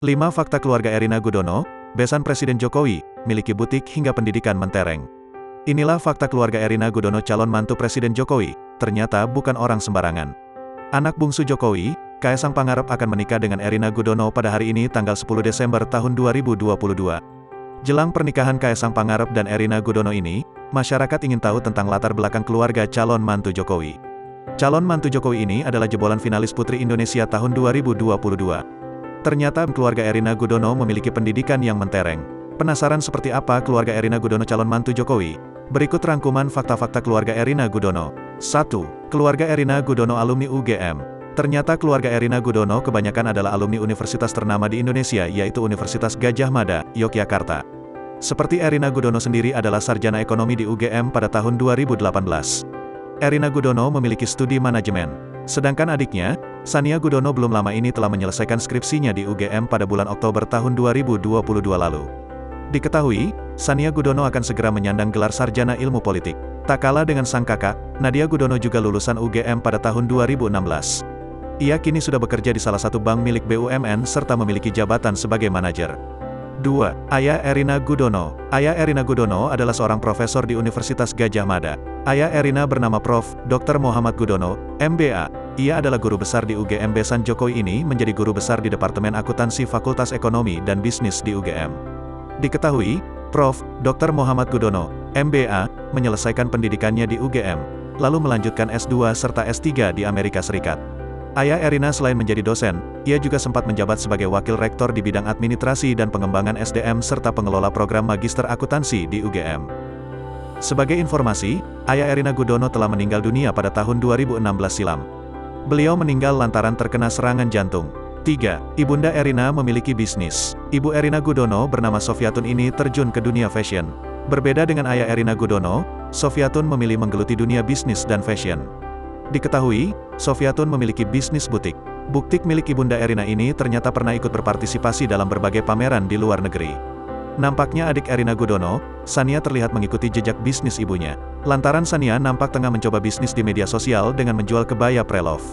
5 fakta keluarga Erina Gudono, besan Presiden Jokowi, miliki butik hingga pendidikan mentereng. Inilah fakta keluarga Erina Gudono calon mantu Presiden Jokowi, ternyata bukan orang sembarangan. Anak bungsu Jokowi, Kaesang Pangarep akan menikah dengan Erina Gudono pada hari ini tanggal 10 Desember tahun 2022. Jelang pernikahan Kaesang Pangarep dan Erina Gudono ini, masyarakat ingin tahu tentang latar belakang keluarga calon mantu Jokowi. Calon mantu Jokowi ini adalah jebolan finalis Putri Indonesia tahun 2022. Ternyata keluarga Erina Gudono memiliki pendidikan yang mentereng. Penasaran seperti apa keluarga Erina Gudono calon mantu Jokowi? Berikut rangkuman fakta-fakta keluarga Erina Gudono. 1. Keluarga Erina Gudono alumni UGM. Ternyata keluarga Erina Gudono kebanyakan adalah alumni universitas ternama di Indonesia yaitu Universitas Gadjah Mada, Yogyakarta. Seperti Erina Gudono sendiri adalah sarjana ekonomi di UGM pada tahun 2018. Erina Gudono memiliki studi manajemen. Sedangkan adiknya, Sania Gudono belum lama ini telah menyelesaikan skripsinya di UGM pada bulan Oktober tahun 2022 lalu. Diketahui, Sania Gudono akan segera menyandang gelar sarjana ilmu politik. Tak kalah dengan sang kakak, Nadia Gudono juga lulusan UGM pada tahun 2016. Ia kini sudah bekerja di salah satu bank milik BUMN serta memiliki jabatan sebagai manajer. 2. Ayah Erina Gudono. Ayah Erina Gudono adalah seorang profesor di Universitas Gadjah Mada. Ayah Erina bernama Prof. Dr. Muhammad Gudono, MBA. Ia adalah guru besar di UGM. Besan Jokowi ini menjadi guru besar di Departemen Akuntansi Fakultas Ekonomi dan Bisnis di UGM. Diketahui, Prof. Dr. Muhammad Gudono, MBA, menyelesaikan pendidikannya di UGM, lalu melanjutkan S2 serta S3 di Amerika Serikat. Ayah Erina selain menjadi dosen, ia juga sempat menjabat sebagai wakil rektor di bidang administrasi dan pengembangan SDM serta pengelola program magister akuntansi di UGM. Sebagai informasi, ayah Erina Gudono telah meninggal dunia pada tahun 2016 silam. Beliau meninggal lantaran terkena serangan jantung. 3. Ibunda Erina memiliki bisnis. Ibu Erina Gudono bernama Sofiatun ini terjun ke dunia fashion. Berbeda dengan ayah Erina Gudono, Sofiatun memilih menggeluti dunia bisnis dan fashion. Diketahui, Sofiatun memiliki bisnis butik. Butik milik ibunda Erina ini ternyata pernah ikut berpartisipasi dalam berbagai pameran di luar negeri. Nampaknya adik Erina Gudono, Sania terlihat mengikuti jejak bisnis ibunya. Lantaran Sania nampak tengah mencoba bisnis di media sosial dengan menjual kebaya pre-love.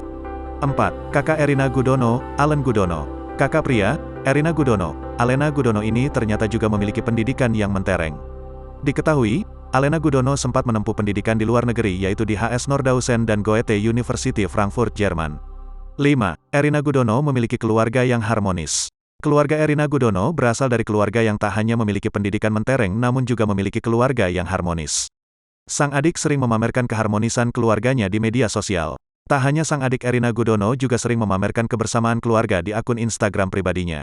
4. Kakak Erina Gudono, Allen Gudono. Kakak pria, Erina Gudono, Alena Gudono ini ternyata juga memiliki pendidikan yang mentereng. Diketahui, Alena Gudono sempat menempuh pendidikan di luar negeri yaitu di HS Nordhausen dan Goethe University Frankfurt, Jerman. 5. Erina Gudono memiliki keluarga yang harmonis. Keluarga Erina Gudono berasal dari keluarga yang tak hanya memiliki pendidikan mentereng namun juga memiliki keluarga yang harmonis. Sang adik sering memamerkan keharmonisan keluarganya di media sosial. Tak hanya sang adik Erina Gudono juga sering memamerkan kebersamaan keluarga di akun Instagram pribadinya.